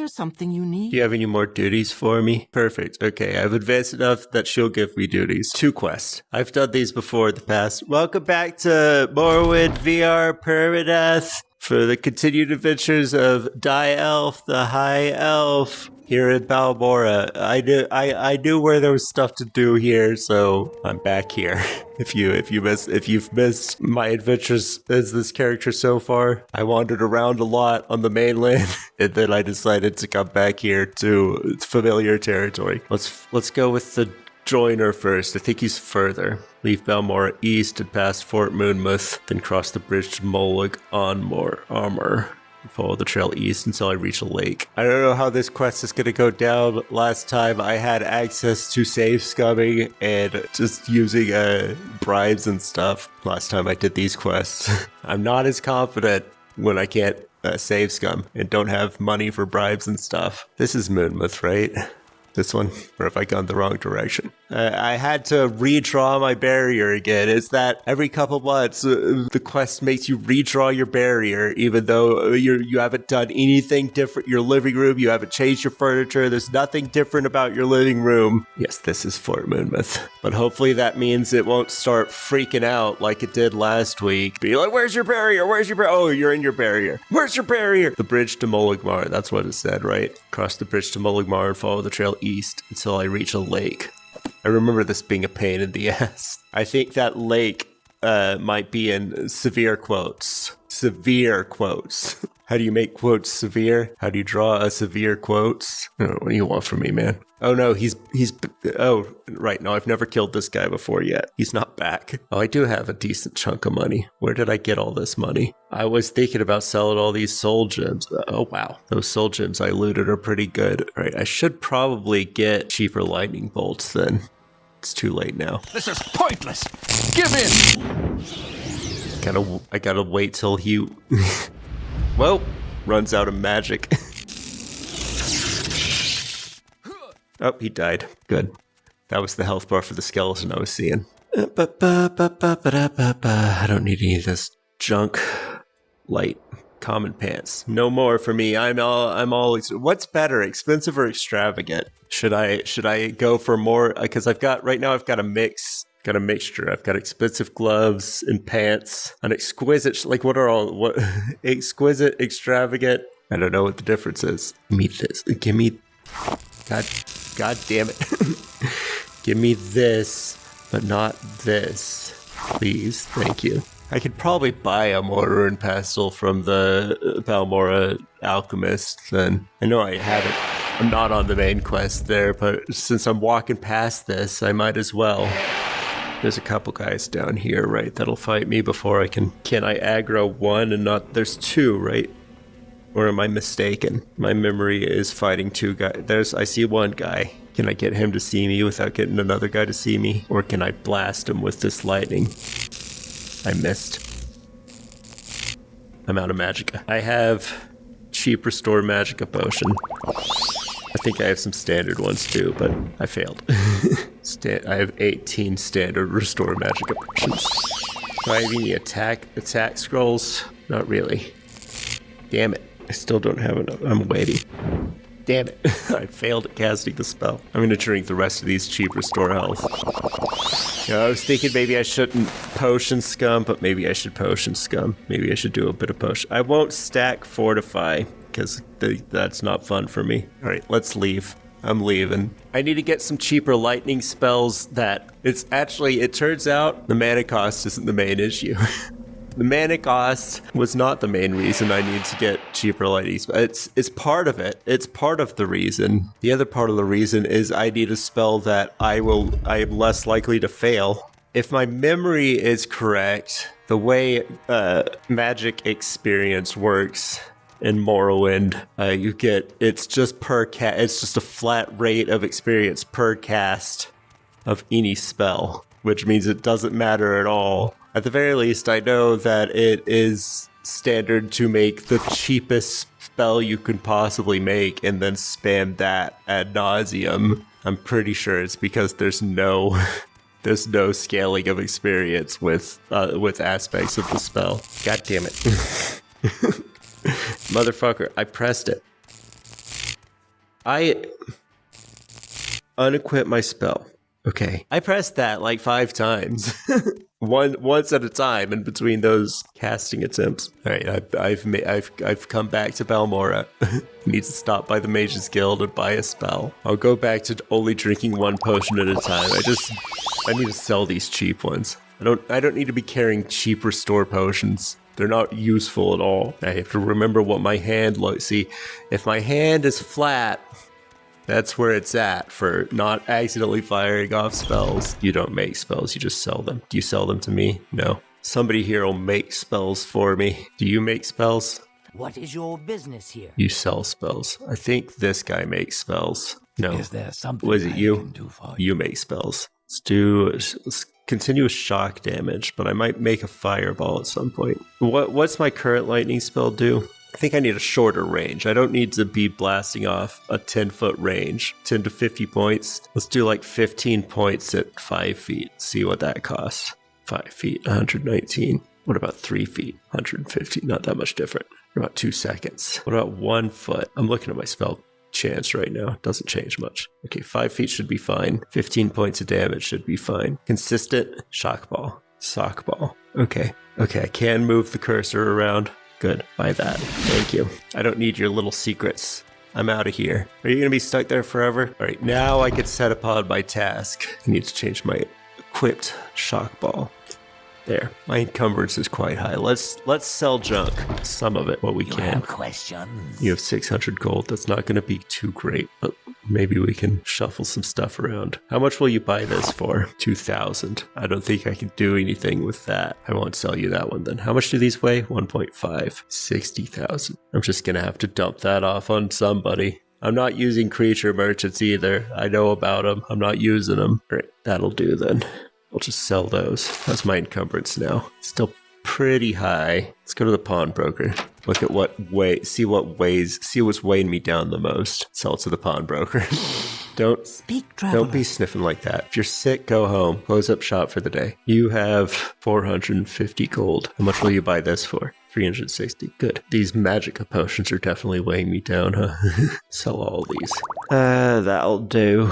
there something you need? Do you have any more duties for me? Perfect. Okay, I've advanced enough that she'll give me duties. 2 quests. I've done these before in the past. Welcome back to Morrowind VR Permadeath for the continued adventures of Die Elf, the High Elf, here in Balmora. I knew where there was stuff to do here, so I'm back here. If you've missed my adventures as this character so far, I wandered around a lot on the mainland, and then I decided to come back here to familiar territory. Let's go with the joiner first. I think he's further. Leave Balmora east and past Fort Moonmouth, then cross the bridge to Molag on more armor. Follow the trail east until I reach a lake. I don't know how this quest is going to go down. Last time I had access to save scumming and just using bribes and stuff. Last time I did these quests. I'm not as confident when I can't save scum and don't have money for bribes and stuff. This is Moonmouth, right? This one? Or have I gone the wrong direction? I had to redraw my barrier again. It's that every couple months, the quest makes you redraw your barrier, even though you haven't done anything different. Your living room, you haven't changed your furniture. There's nothing different about your living room. Yes, this is Fort Moonmouth. But hopefully that means it won't start freaking out like it did last week. Be like, where's your barrier? Where's your barrier? Oh, you're in your barrier. Where's your barrier? The bridge to Molag. That's what it said, right? Cross the bridge to Molag and follow the trail east until I reach a lake. I remember this being a pain in the ass. I think that lake might be in severe quotes. Severe quotes. How do you make quotes severe? How do you draw a severe quotes? Oh, what do you want from me, man? Oh no, oh, right, no, I've never killed this guy before yet. He's not back. Oh, I do have a decent chunk of money. Where did I get all this money? I was thinking about selling all these soul gems. Oh wow, those soul gems I looted are pretty good. All right, I should probably get cheaper lightning bolts then. It's too late now. This is pointless. Give in. I gotta wait till he... Well, runs out of magic. Oh, he died. Good. That was the health bar for the skeleton I was seeing. I don't need any of this junk. Light. Common pants. No more for me. I'm all. What's better, expensive or extravagant? Should I go for more? Because I've got a mix. Got a mixture. I've got expensive gloves and pants. An exquisite, exquisite, extravagant. I don't know what the difference is. Give me this. Give me, God damn it. Give me this, but not this. Please. Thank you. I could probably buy a mortar and pestle from the Balmora alchemist then. I know I haven't. I'm not on the main quest there, but since I'm walking past this, I might as well. There's a couple guys down here, right? That'll fight me before I can I aggro one and not... There's 2, right? Or am I mistaken? My memory is fighting 2 guys. I see 1 guy. Can I get him to see me without getting another guy to see me? Or can I blast him with this lightning? I missed. I'm out of magicka. I have cheap restore magicka potion. I think I have some standard ones too, but I failed. I have 18 standard restore magicka potions. Do I have any attack scrolls? Not really. Damn it. I still don't have enough. I'm waiting. Damn it. I failed at casting the spell. I'm gonna drink the rest of these cheap restore health. I was thinking maybe I shouldn't potion scum, but maybe I should potion scum. Maybe I should do a bit of potion. I won't stack fortify, because that's not fun for me. All right, let's leave. I'm leaving. I need to get some cheaper lightning spells that... It turns out the mana cost isn't the main issue. The mana cost was not the main reason I need to get cheaper lightning spells. It's part of it. It's part of the reason. The other part of the reason is I need a spell that I am less likely to fail. If my memory is correct, the way magic experience works in Morrowind, it's just it's just a flat rate of experience per cast of any spell, which means it doesn't matter at all. At the very least, I know that it is standard to make the cheapest spell you can possibly make and then spam that ad nauseum. I'm pretty sure it's because there's no scaling of experience with aspects of the spell. God damn it. Motherfucker, I pressed it. I unequip my spell. Okay. I pressed that like 5 times. Once at a time in between those casting attempts. All right, I've come back to Balmora. Need to stop by the Mage's Guild and buy a spell. I'll go back to only drinking 1 potion at a time. I need to sell these cheap ones. I don't need to be carrying cheap restore potions. They're not useful at all. I have to remember what my hand looks. See, if my hand is flat, that's where it's at for not accidentally firing off spells. You don't make spells, you just sell them. Do you sell them to me? No. Somebody here will make spells for me. Do you make spells? What is your business here? You sell spells. I think this guy makes spells. No. Is there something Was it I you? can do for you? You make spells. Let's continue with shock damage, but I might make a fireball at some point. What's my current lightning spell do? I think I need a shorter range. I don't need to be blasting off a 10-foot range. 10 to 50 points. Let's do like 15 points at 5 feet. See what that costs. 5 feet, 119. What about 3 feet? 150. Not that much different. What about 2 seconds? What about 1 foot? I'm looking at my spell chance right now. Doesn't change much. Okay, 5 feet should be fine. 15 points of damage should be fine. Consistent. Shock ball. Sock ball. Okay, I can move the cursor around. Good. Buy that. Thank you. I don't need your little secrets. I'm out of here. Are you going to be stuck there forever? All right, now I can set upon my task. I need to change my equipped shock ball. There. My encumbrance is quite high. Let's sell junk. Some of it, what we You can. have questions? You have 600 gold. That's not going to be too great, but maybe we can shuffle some stuff around. How much will you buy this for? 2,000. I don't think I can do anything with that. I won't sell you that one then. How much do these weigh? 1.5. 60,000. I'm just going to have to dump that off on somebody. I'm not using creature merchants either. I know about them. I'm not using them. All right, that'll do then. I'll just sell those. That's my encumbrance now. Still pretty high. Let's go to the pawnbroker. Look at see what's weighing me down the most. Sell to the pawnbroker. Don't be sniffing like that. If you're sick, go home. Close up shop for the day. You have 450 gold. How much will you buy this for? 360. Good. These magic potions are definitely weighing me down, huh? Sell all these. That'll do.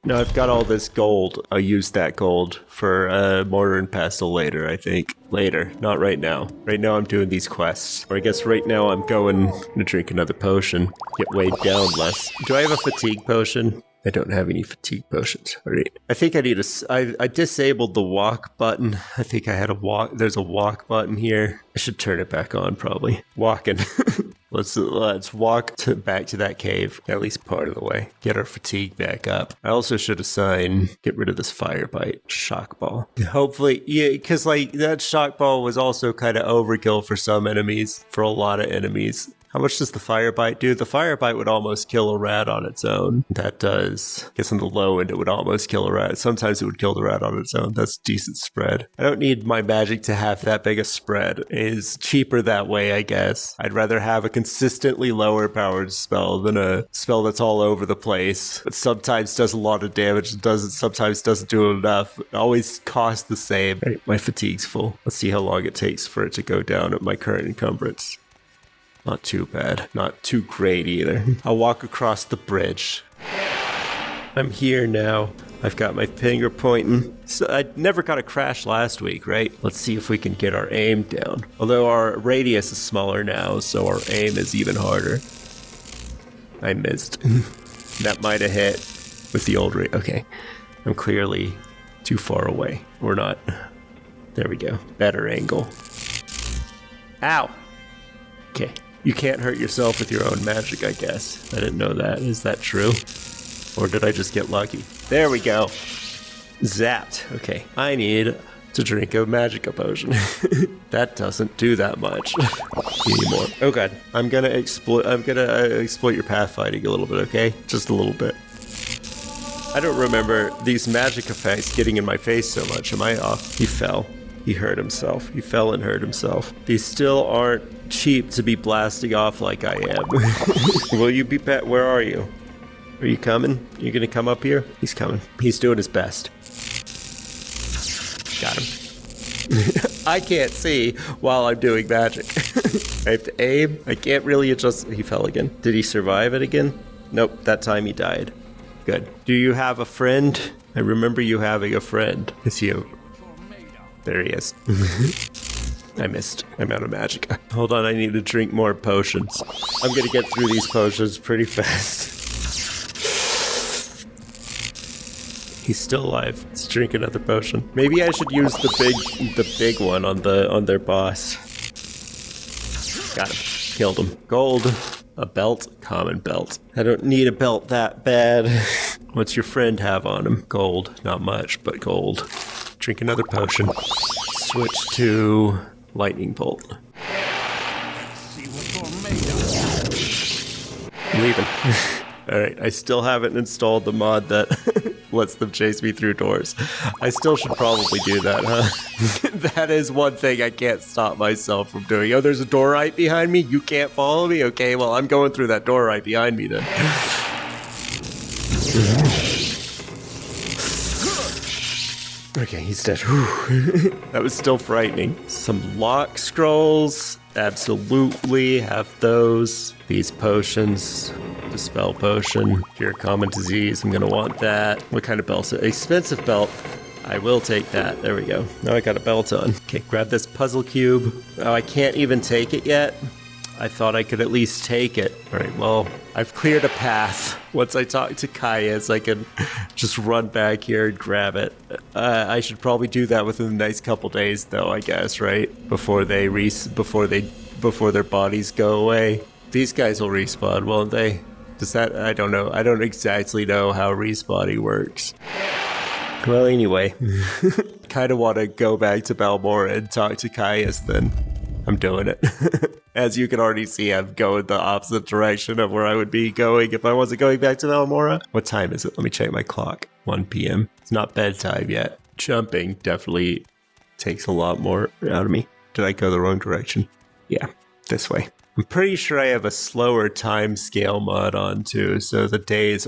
No, I've got all this gold. I'll use that gold for mortar and pestle later, I think. Later, not right now. Right now I'm doing these quests. Or I guess right now I'm going to drink another potion. Get weighed down less. Do I have a fatigue potion? I don't have any fatigue potions. All right. I think I need I disabled the walk button. I think I had there's a walk button here. I should turn it back on probably. Walking. Let's walk back to that cave, at least part of the way. Get our fatigue back up. I also should get rid of this fire bite shock ball. Hopefully, yeah, because like that shock ball was also kind of overkill for some enemies, for a lot of enemies. How much does the fire bite do? The fire bite would almost kill a rat on its own. That does. I guess on the low end, it would almost kill a rat. Sometimes it would kill the rat on its own. That's a decent spread. I don't need my magic to have that big a spread. It is cheaper that way, I guess. I'd rather have a consistently lower powered spell than a spell that's all over the place, but sometimes does a lot of damage and sometimes doesn't do enough. It always costs the same. Right, my fatigue's full. Let's see how long it takes for it to go down at my current encumbrance. Not too bad. Not too great either. I'll walk across the bridge. I'm here now. I've got my finger pointing. So I never got a crash last week, right? Let's see if we can get our aim down. Although our radius is smaller now, so our aim is even harder. I missed. That might have hit with the old rate. Okay. I'm clearly too far away. We're not. There we go. Better angle. Ow! Okay. You can't hurt yourself with your own magic, I guess. I didn't know that. Is that true? Or did I just get lucky? There we go. Zapped. Okay. I need to drink a magic potion. That doesn't do that much anymore. Oh god. I'm gonna exploit your pathfinding a little bit, okay? Just a little bit. I don't remember these magic effects getting in my face so much. Am I off? He fell. He hurt himself. He fell and hurt himself. These still aren't cheap to be blasting off like I am. Will you be back? Where are you? Are you coming? You gonna come up here? He's coming. He's doing his best. Got him. I can't see while I'm doing magic. I have to aim. I can't really adjust. He fell again. Did he survive it again? Nope, that time he died. Good. Do you have a friend? I remember you having a friend. It's you. There he is. I missed. I'm out of magic. Hold on, I need to drink more potions. I'm gonna get through these potions pretty fast. He's still alive. Let's drink another potion. Maybe I should use the big one on their boss. Got him. Killed him. Gold. A belt. Common belt. I don't need a belt that bad. What's your friend have on him? Gold. Not much, but gold. Drink another potion. Switch to lightning bolt. I'm leaving. Alright, I still haven't installed the mod that lets them chase me through doors. I still should probably do that, huh? That is one thing I can't stop myself from doing. Oh, there's a door right behind me? You can't follow me? Okay, well, I'm going through that door right behind me then. Okay, he's dead. That was still frightening. Some lock scrolls. Absolutely have those. These potions. Dispel potion. Cure common disease. I'm gonna want that. What kind of belt? Expensive belt. I will take that. There we go. Now I got a belt on. Okay, grab this puzzle cube. Oh, I can't even take it yet. I thought I could at least take it. All right, well, I've cleared a path. Once I talk to Caius, I can just run back here and grab it. I should probably do that within the next couple days, though, I guess, right? Before their bodies go away. These guys will respawn, won't they? Does that? I don't know. I don't exactly know how respawning works. Well, anyway, kind of want to go back to Balmora and talk to Caius then. I'm doing it. As you can already see, I'm going the opposite direction of where I would be going if I wasn't going back to Balmora. What time is it? Let me check my clock. 1 p.m. It's not bedtime yet. Jumping definitely takes a lot more out of me. Did I go the wrong direction? Yeah, this way. I'm pretty sure I have a slower time scale mod on too, so the days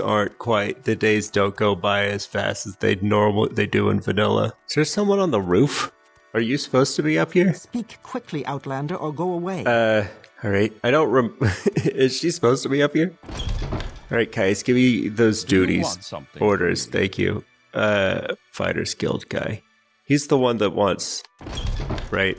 don't go by as fast as they do in vanilla. Is there someone on the roof? Are you supposed to be up here? Speak quickly, Outlander, or go away. Alright. I don't Is she supposed to be up here? Alright, Kais, give me those duties. Orders, thank you. Fighters Guild guy. He's the one that wants, right,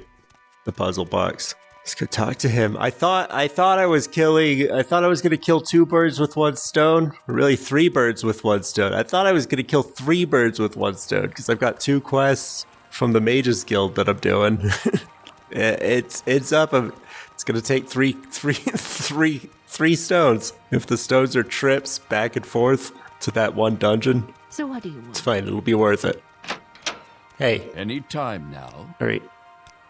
the puzzle box. Let's go talk to him. I thought I was gonna kill 2 birds with 1 stone. Or really 3 birds with 1 stone. I thought I was gonna kill 3 birds with 1 stone, because I've got 2 quests from the Mages Guild that I'm doing. It's gonna take three stones. If the stones are trips back and forth to that one dungeon, So what do you want? it's fine. It'll be worth it. Hey. Any time now. All right.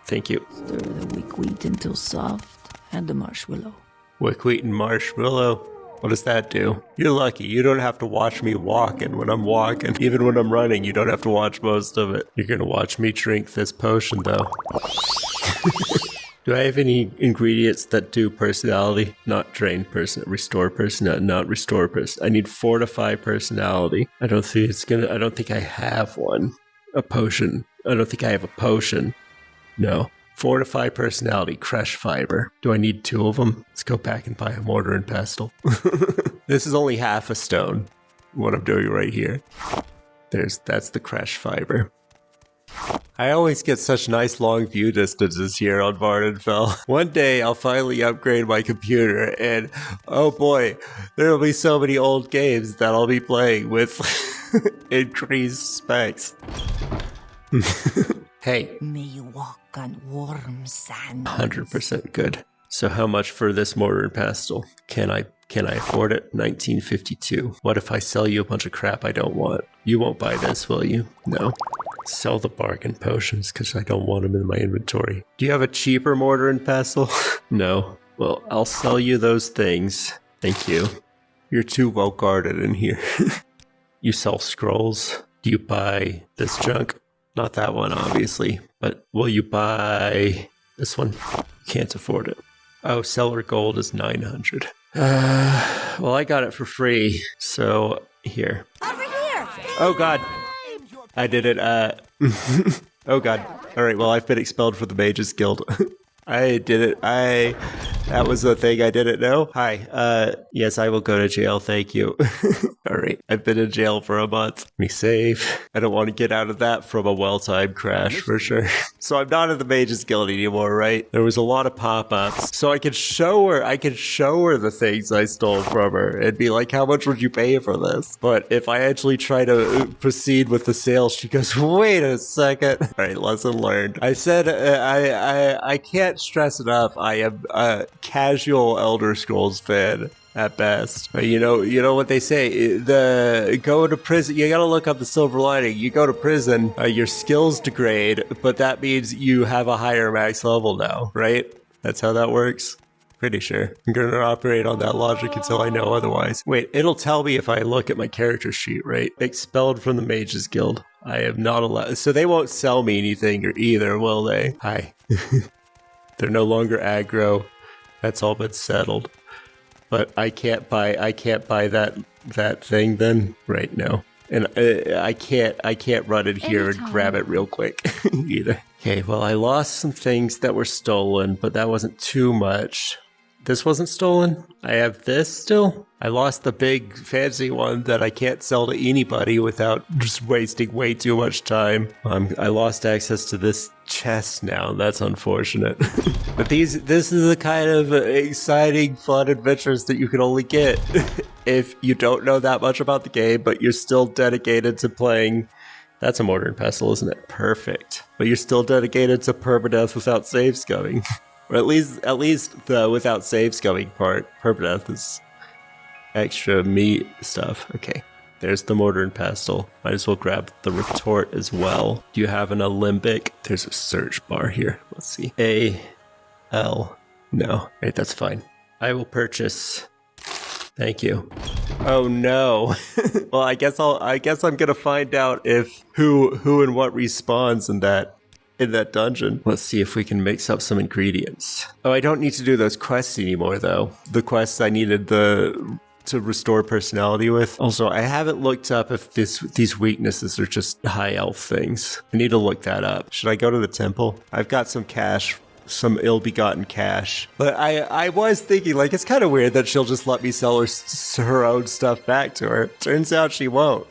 Thank you. Stir the weak wheat until soft. Add the marshmallow. Wickweed and marshmallow. What does that do? You're lucky. You don't have to watch me walking when I'm walking. Even when I'm running, you don't have to watch most of it. You're gonna watch me drink this potion, though. Do I have any ingredients that do personality? Not drain person, restore person, not restore person. I need fortify personality. I don't think I have one. A potion. I don't think I have a potion. No. Fortify personality, crush fiber. Do I need 2 of them? Let's go back and buy a mortar and pestle. This is only half a stone, what I'm doing right here. That's the crush fiber. I always get such nice long view distances here on Vardenfell. One day I'll finally upgrade my computer and oh boy, there will be so many old games that I'll be playing with increased specs. Hey. May you walk on warm sand. 100% good. So how much for this mortar and pestle? Can I afford it? 1952. What if I sell you a bunch of crap I don't want? You won't buy this, will you? No. Sell the bargain potions because I don't want them in my inventory. Do you have a cheaper mortar and pestle? No. Well, I'll sell you those things. Thank you. You're too well guarded in here. You sell scrolls. Do you buy this junk? Not that one, obviously. But will you buy this one? Can't afford it. Oh, seller gold is 900. Well, I got it for free. So, here. Over here! Oh, God. I did it. Oh, God. All right, well, I've been expelled from the Mages Guild. I didn't. That was the thing I didn't know. Hi. Yes, I will go to jail. Thank you. All right. I've been in jail for a month. Let me save. I don't want to get out of that from a well-timed crash for sure. So I'm not in the Mages Guild anymore, right? There was a lot of pop-ups. So I could show her the things I stole from her and be like, how much would you pay for this? But if I actually try to proceed with the sale, she goes, wait a second. All right, lesson learned. I said, I can't stress enough. I am casual Elder Scrolls fan at best. You know what they say, go to prison, you gotta look up the silver lining. You go to prison, your skills degrade, but that means you have a higher max level now, right? That's how that works. Pretty sure. I'm gonna operate on that logic until I know otherwise. Wait, it'll tell me if I look at my character sheet, right? Expelled from the Mages Guild. I am not allowed, so they won't sell me anything either, will they? Hi. They're no longer aggro. That's all been settled. But I can't buy that thing then right now. And I can't run in here and grab it real quick either. Okay, well, I lost some things that were stolen, but that wasn't too much. This wasn't stolen? I have this still? I lost the big fancy one that I can't sell to anybody without just wasting way too much time. I lost access to this chest now. That's unfortunate. But this is the kind of exciting, fun adventures that you can only get if you don't know that much about the game, but you're still dedicated to playing. That's a mortar and pestle, isn't it? Perfect. But you're still dedicated to permadeath without save scumming. Or at least the without save scumming part. Permadeath is extra meat stuff. Okay, there's the mortar and pestle. Might as well grab the retort as well. Do you have an alembic? There's a search bar here. Let's see. A-L. No. Right, that's fine. I will purchase. Thank you. Oh no. Well, I guess I'm gonna find out if who and what respawns in that dungeon. Let's see if we can mix up some ingredients. Oh, I don't need to do those quests anymore though. The quests I needed to restore personality with. Also, I haven't looked up if these weaknesses are just high elf things. I need to look that up. Should I go to the temple? I've got some cash, some ill-begotten cash. But I was thinking, like, it's kind of weird that she'll just let me sell her own stuff back to her. Turns out she won't.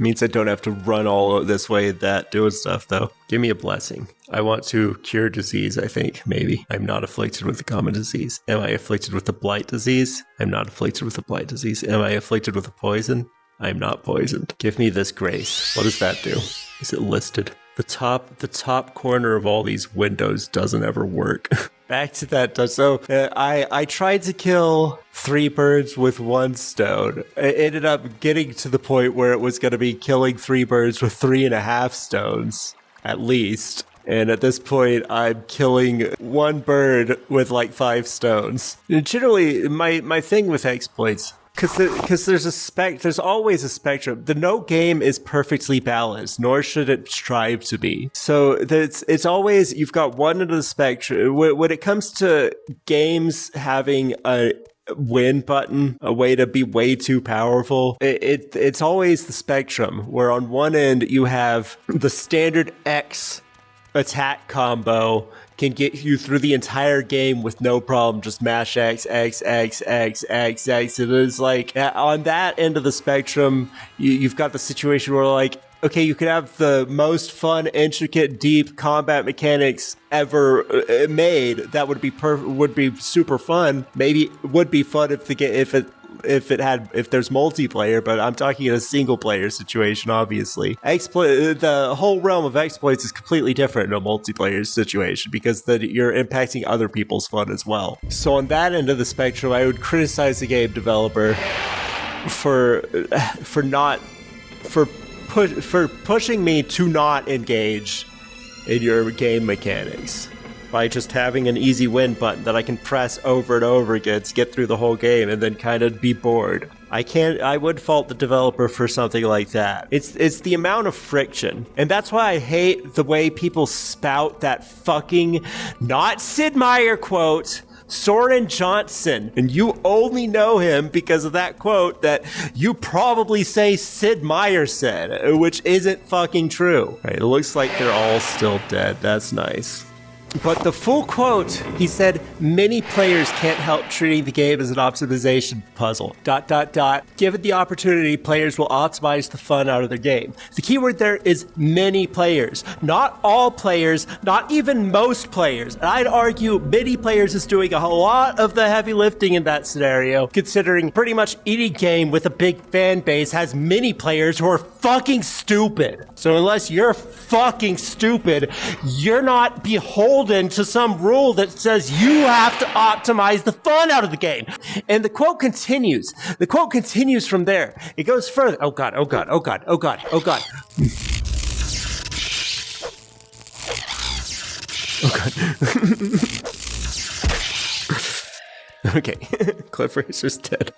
Means I don't have to run all this way that doing stuff, though. Give me a blessing. I want to cure disease, I think, maybe. I'm not afflicted with a common disease. Am I afflicted with a blight disease? I'm not afflicted with a blight disease. Am I afflicted with a poison? I'm not poisoned. Give me this grace. What does that do? Is it listed? The top corner of all these windows doesn't ever work. Back to that. So I tried to kill 3 birds with 1 stone. It ended up getting to the point where it was going to be killing 3 birds with 3.5 stones, at least. And at this point, I'm killing 1 bird with like 5 stones. And generally, my thing with exploits, because there's always a spectrum. The no game is perfectly balanced, nor should it strive to be. So it's always, you've got one end of the spectrum. When it comes to games having a win button, a way to be way too powerful, it's always the spectrum, where on one end you have the standard X attack combo can get you through the entire game with no problem. Just mash X, X, X, X, X, X. It is like, on that end of the spectrum, you've got the situation where, like, okay, you could have the most fun, intricate, deep combat mechanics ever made. That would be super fun. Maybe it would be fun if if there's multiplayer, but I'm talking in a single player situation, obviously. The whole realm of exploits is completely different in a multiplayer situation because you're impacting other people's fun as well. So on that end of the spectrum, I would criticize the game developer for pushing me to not engage in your game mechanics by just having an easy win button that I can press over and over again to get through the whole game and then kind of be bored. I would fault the developer for something like that. It's the amount of friction. And that's why I hate the way people spout that fucking not Sid Meier quote, Soren Johnson, and you only know him because of that quote that you probably say Sid Meier said, which isn't fucking true. Right, it looks like they're all still dead. That's nice. But the full quote, he said, many players can't help treating the game as an optimization puzzle. ... Given the opportunity, players will optimize the fun out of their game. The keyword there is many players. Not all players, not even most players. And I'd argue many players is doing a lot of the heavy lifting in that scenario, considering pretty much any game with a big fan base has many players who are fucking stupid. So unless you're fucking stupid, you're not beholden to some rule that says you have to optimize the fun out of the game. And the quote continues. The quote continues from there. It goes further. Oh God, oh God, oh God, oh God, oh God. Oh God. Okay, Cliff Racer's dead.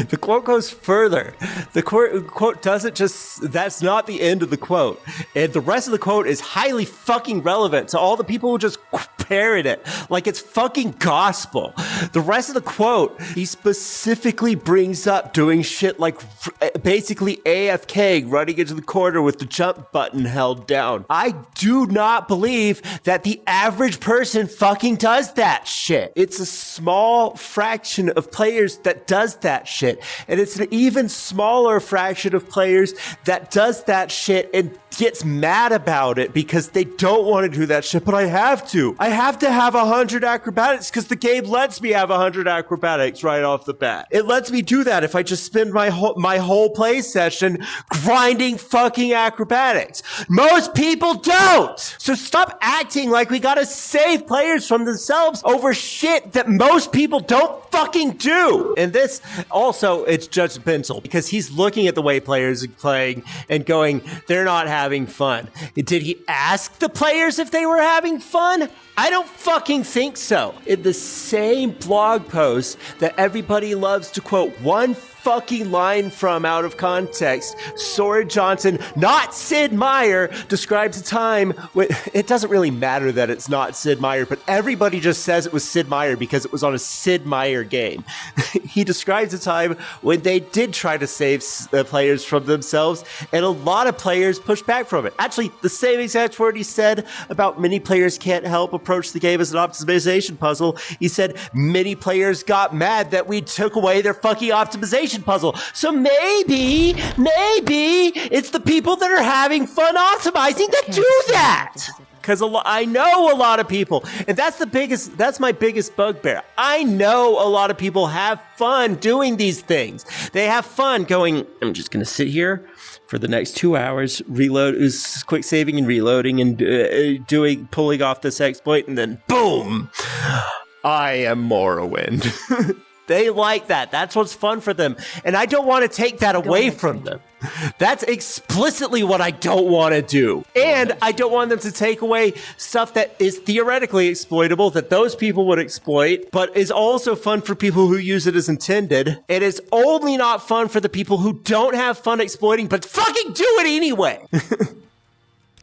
The quote goes further. The quote doesn't just, that's not the end of the quote. And the rest of the quote is highly fucking relevant to all the people who just parrot it like it's fucking gospel. The rest of the quote, he specifically brings up doing shit like basically AFK, running into the corner with the jump button held down. I do not believe that the average person fucking does that shit. It's a small fraction of players that does that shit. And it's an even smaller fraction of players that does that shit and gets mad about it because they don't want to do that shit, but I have to. I have to have 100 acrobatics because the game lets me have 100 acrobatics right off the bat. It lets me do that if I just spend my whole play session grinding fucking acrobatics. Most people don't! So stop acting like we gotta save players from themselves over shit that most people don't fucking do! And this, also, it's judgmental because he's looking at the way players are playing and going, they're not having fun. Did he ask the players if they were having fun? I don't fucking think so. In the same blog post that everybody loves to quote one fucking line from out of context, Sora Johnson, not Sid Meier, describes a time when it doesn't really matter that it's not Sid Meier, but everybody just says it was Sid Meier because it was on a Sid Meier game. He describes a time when they did try to save players from themselves, and a lot of players pushed back from it. Actually, the same exact word he said about many players can't help approach the game as an optimization puzzle. He said many players got mad that we took away their fucking optimization puzzle. So maybe it's the people that are having fun optimizing that do that. Because I know a lot of people, and that's my biggest bugbear. I know a lot of people have fun doing these things. They have fun going, I'm just going to sit here for the next 2 hours, quick saving and reloading and pulling off this exploit, and then boom, I am Morrowind. They like that. That's what's fun for them. And I don't want to take that away from them. That's explicitly what I don't want to do. And I don't want them to take away stuff that is theoretically exploitable that those people would exploit, but is also fun for people who use it as intended. It is only not fun for the people who don't have fun exploiting, but fucking do it anyway.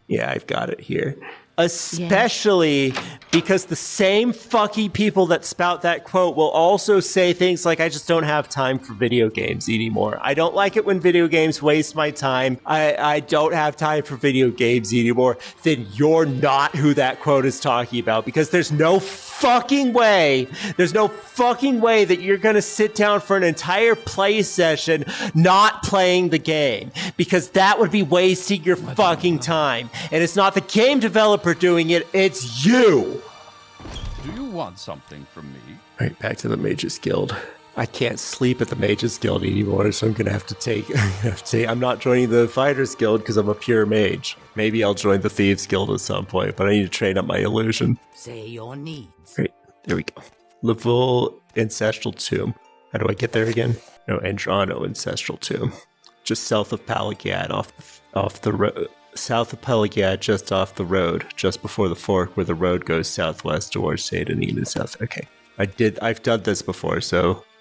Yeah, I've got it here. Especially because the same fucking people that spout that quote will also say things like, I just don't have time for video games anymore. I don't like it when video games waste my time. I don't have time for video games anymore. Then you're not who that quote is talking about, because there's no fucking way that you're gonna sit down for an entire play session not playing the game, because that would be wasting your fucking time. And it's not the game developer doing it, it's you. Do you want something from me? All right, back to the Mages Guild. I can't sleep at the Mages Guild anymore, so I'm gonna have to take. I'm not joining the Fighters Guild because I'm a pure mage. Maybe I'll join the Thieves Guild at some point, but I need to train up my illusion. Say your needs. Great, there we go. Level Ancestral Tomb. How do I get there again? No, Andrano Ancestral Tomb. Just south of Palagad, off the road. South of Pelagad, just off the road, just before the fork where the road goes southwest towards St. Anita South. Okay. I've done this before, so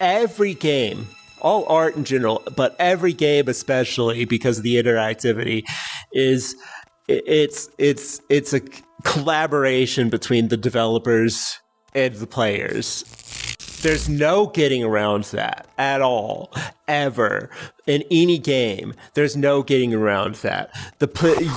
every game, all art in general, but every game especially because of the interactivity, is it's a collaboration between the developers and the players. There's no getting around that at all, ever, in any game. There's no getting around that.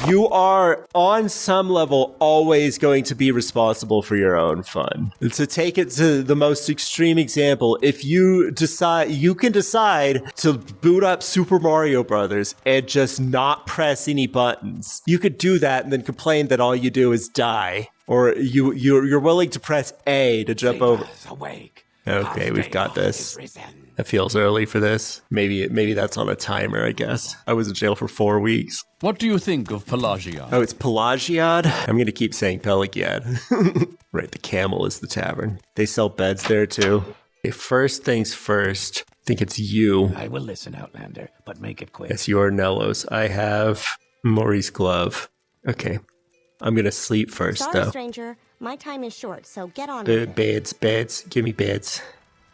You are, on some level, always going to be responsible for your own fun. To take it to the most extreme example, if you can decide to boot up Super Mario Brothers and just not press any buttons. You could do that and then complain that all you do is die. Or you're willing to press A to jump over. Awake. Okay, we've got this. It feels early for this. Maybe that's on a timer, I guess. I was in jail for 4 weeks. What do you think of Pelagiad? Oh, it's Pelagiad? I'm going to keep saying Pelagiad. Right, the Camel is the tavern. They sell beds there, too. Okay, first things first. I think it's you. I will listen, Outlander, but make it quick. It's your Nellos. I have Maurice Glove. Okay. I'm going to sleep first, Sorry, though. stranger. My time is short, so get on with it. Beds. Give me beds.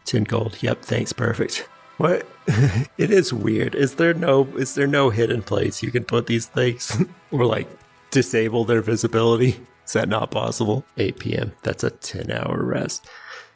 10 gold. Yep, thanks. Perfect. What? It is weird. Is there no hidden place you can put these things? Or like disable their visibility? Is that not possible? 8 p.m. That's a 10-hour rest.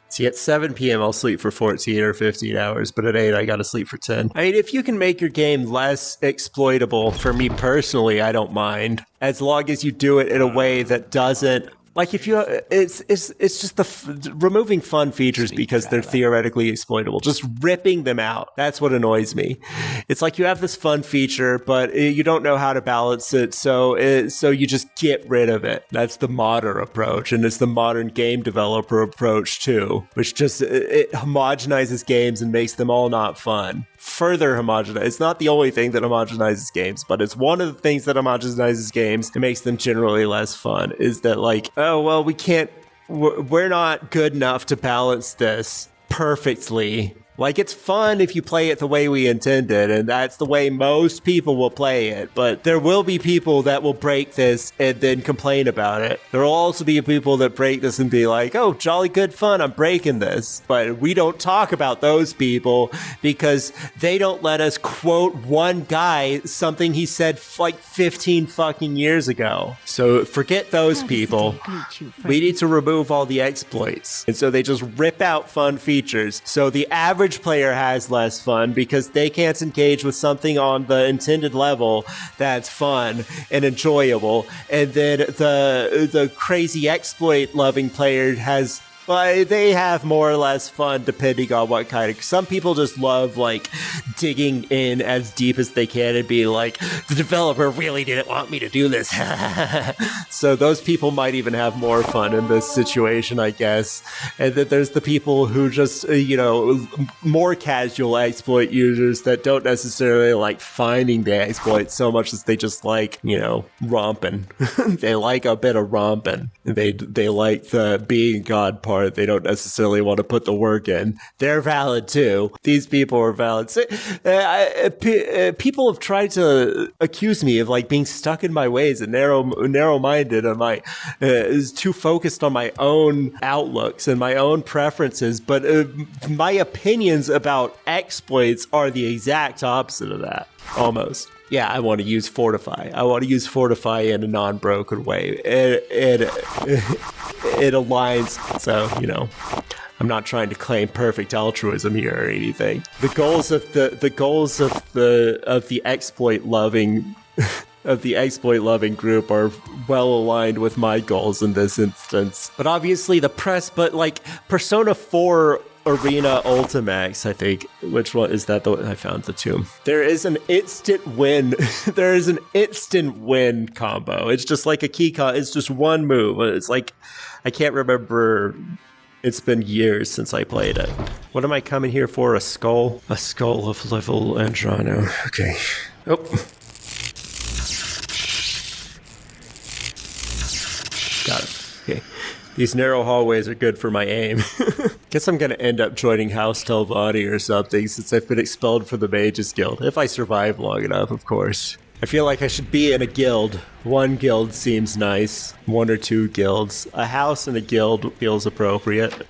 See, at 7 p.m. I'll sleep for 14 or 15 hours, but at 8 I gotta sleep for 10. I mean, if you can make your game less exploitable, for me personally, I don't mind. As long as you do it in a way that doesn't... Like, if you... It's just removing fun features because they're theoretically exploitable. Just ripping them out. That's what annoys me. It's like you have this fun feature, but you don't know how to balance it, so you just get rid of it. That's the modern approach, and it's the modern game developer approach, too. Which just... It homogenizes games and makes them all not fun. Further homogenize. It's not the only thing that homogenizes games, but it's one of the things that homogenizes games and makes them generally less fun. Is that like, oh, well, we're not good enough to balance this perfectly. Like, it's fun if you play it the way we intended, and that's the way most people will play it. But there will be people that will break this and then complain about it. There will also be people that break this and be like, oh, jolly good fun, I'm breaking this. But we don't talk about those people because they don't let us quote one guy something he said like 15 fucking years ago. So forget those people. We need to remove all the exploits. And so they just rip out fun features. So the average player has less fun because they can't engage with something on the intended level that's fun and enjoyable, and then the crazy exploit loving player has, well, they have more or less fun depending on what kind of... Some people just love, like, digging in as deep as they can and be like, the developer really didn't want me to do this. So those people might even have more fun in this situation, I guess. And then there's the people who just, more casual exploit users that don't necessarily like finding the exploit so much as they just like, romping. They like a bit of romping. They like the being God part. They don't necessarily want to put the work in. They're valid too. These people are valid. So, people have tried to accuse me of like being stuck in my ways and narrow-minded, and is too focused on my own outlooks and my own preferences. But my opinions about exploits are the exact opposite of that, almost. Yeah, I want to use Fortify. I want to use Fortify in a non-broken way. It aligns, so, I'm not trying to claim perfect altruism here or anything. The goals of the exploit loving group are well aligned with my goals in this instance. But obviously Persona 4 Arena Ultimax, I think. Which one is that? I found the tomb. There is an instant win. There is an instant win combo. It's just like a key it's just one move. It's like, I can't remember. It's been years since I played it. What am I coming here for? A skull? A skull of level Andrano. Okay. Oh. Got it. Okay. These narrow hallways are good for my aim. Guess I'm gonna end up joining House Telvanni or something since I've been expelled from the Mages Guild. If I survive long enough, of course. I feel like I should be in a guild. One guild seems nice. 1 or 2 guilds. A house and a guild feels appropriate.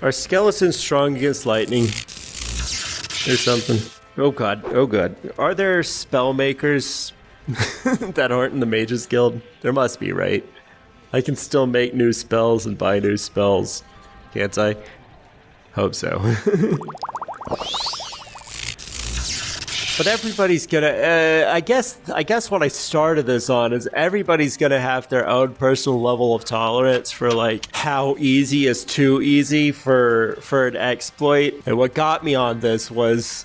Are skeletons strong against lightning? Or something? Oh god, oh god. Are there spell makers that aren't in the Mages Guild? There must be, right? I can still make new spells and buy new spells. Can't I? Hope so. But everybody's gonna, I guess what I started this on is everybody's gonna have their own personal level of tolerance for like how easy is too easy for an exploit. And what got me on this was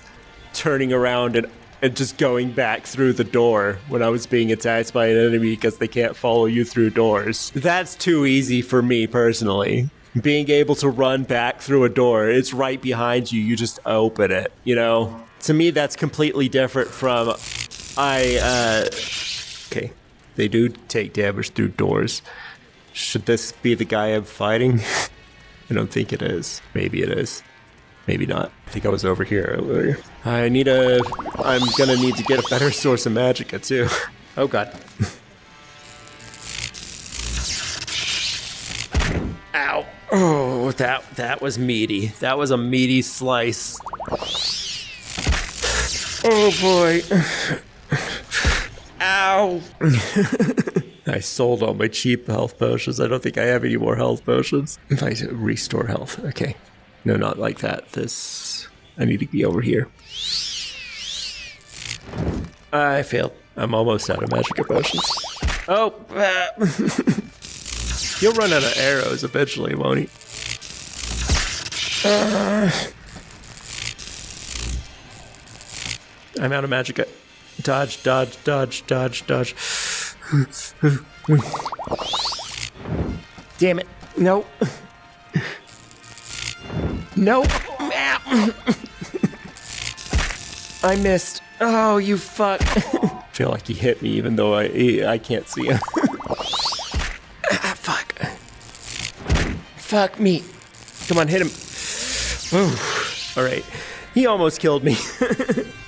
turning around and just going back through the door when I was being attacked by an enemy because they can't follow you through doors. That's too easy for me personally. Being able to run back through a door, it's right behind you, you just open it, you know? To me, that's completely different from, okay, they do take damage through doors. Should this be the guy I'm fighting? I don't think it is. Maybe it is. Maybe not. I think I was over here earlier. I'm gonna need to get a better source of magicka too. Oh god. Ow. Oh, that was meaty. That was a meaty slice. Oh boy. Ow. I sold all my cheap health potions. I don't think I have any more health potions. If I restore health, okay. No, not like that. I need to be over here. I failed. I'm almost out of magicka potions. Oh, he'll run out of arrows eventually, won't he? I'm out of magicka. Dodge, dodge, dodge, dodge, dodge. Damn it. No. No. I missed. Oh, you fuck. I feel like he hit me even though I can't see him. Fuck. Fuck me. Come on, hit him. All right. He almost killed me.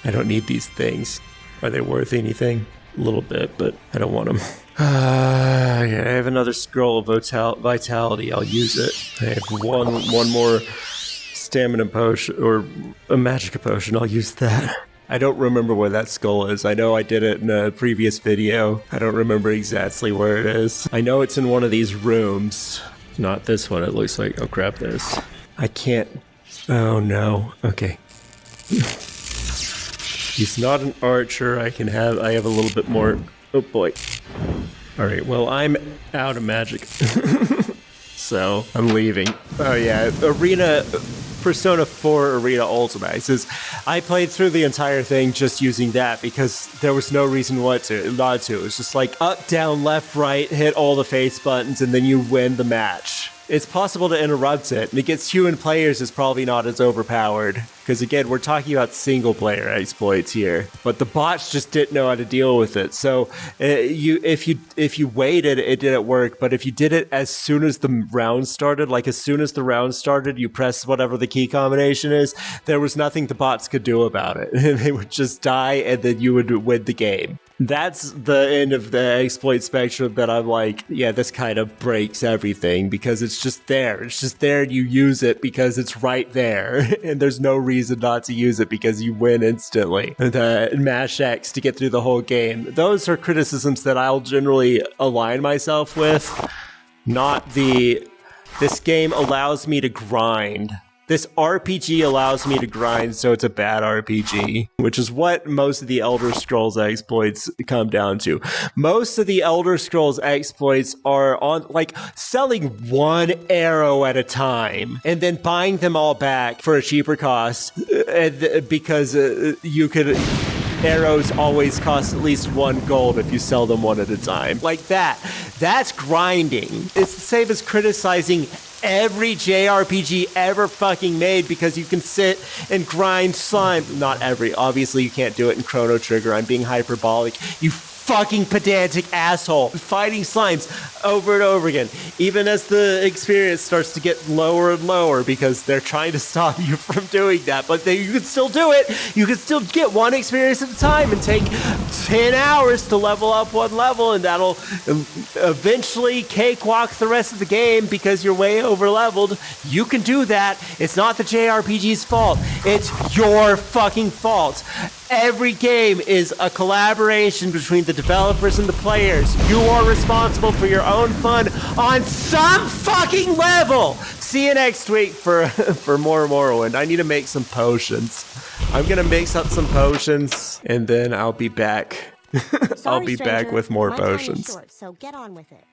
I don't need these things. Are they worth anything? A little bit, but I don't want them. I have another scroll of vitality. I'll use it. I have one more stamina potion, or a magicka potion. I'll use that. I don't remember where that skull is. I know I did it in a previous video. I don't remember exactly where it is. I know it's in one of these rooms. Not this one, it looks like. Oh crap, this. I can't. Oh no. Okay. He's not an archer. I have a little bit more. Oh boy. Alright, well, I'm out of magic. So, I'm leaving. Oh yeah, Persona 4 Arena Ultimate. I played through the entire thing just using that because there was no reason not to. It's just like up, down, left, right, hit all the face buttons, and then you win the match. It's possible to interrupt it, and against human players is probably not as overpowered. Because again, we're talking about single-player exploits here, but the bots just didn't know how to deal with it. So if you waited, it didn't work. But if you did it as soon as the round started, you press whatever the key combination is, there was nothing the bots could do about it. They would just die, and then you would win the game. That's the end of the exploit spectrum that I'm like, yeah, this kind of breaks everything because it's just there. It's just there and you use it because it's right there. And there's no reason not to use it because you win instantly. The mash X to get through the whole game. Those are criticisms that I'll generally align myself with. This game allows me to grind. This RPG allows me to grind, so it's a bad RPG, which is what most of the Elder Scrolls exploits come down to. Most of the Elder Scrolls exploits are on, like, selling one arrow at a time and then buying them all back for a cheaper cost because arrows always cost at least 1 gold if you sell them one at a time. Like that. That's grinding. It's the same as criticizing every JRPG ever fucking made because you can sit and grind slime. Not every. Obviously, you can't do it in Chrono Trigger. I'm being hyperbolic. You fucking pedantic asshole fighting slimes over and over again, even as the experience starts to get lower and lower because they're trying to stop you from doing that. But you can still do it. You can still get one experience at a time and take 10 hours to level up one level, and that'll eventually cakewalk the rest of the game because you're way over leveled. You can do that. It's not the JRPG's fault. It's your fucking fault. Every game is a collaboration between the developers and the players. You are responsible for your own fun on some fucking level. See you next week for more Morrowind. I need to make some potions. I'm gonna mix up some potions and then I'll be back. Sorry, I'll be back stranger. with more My time is potions. short, so get on with it.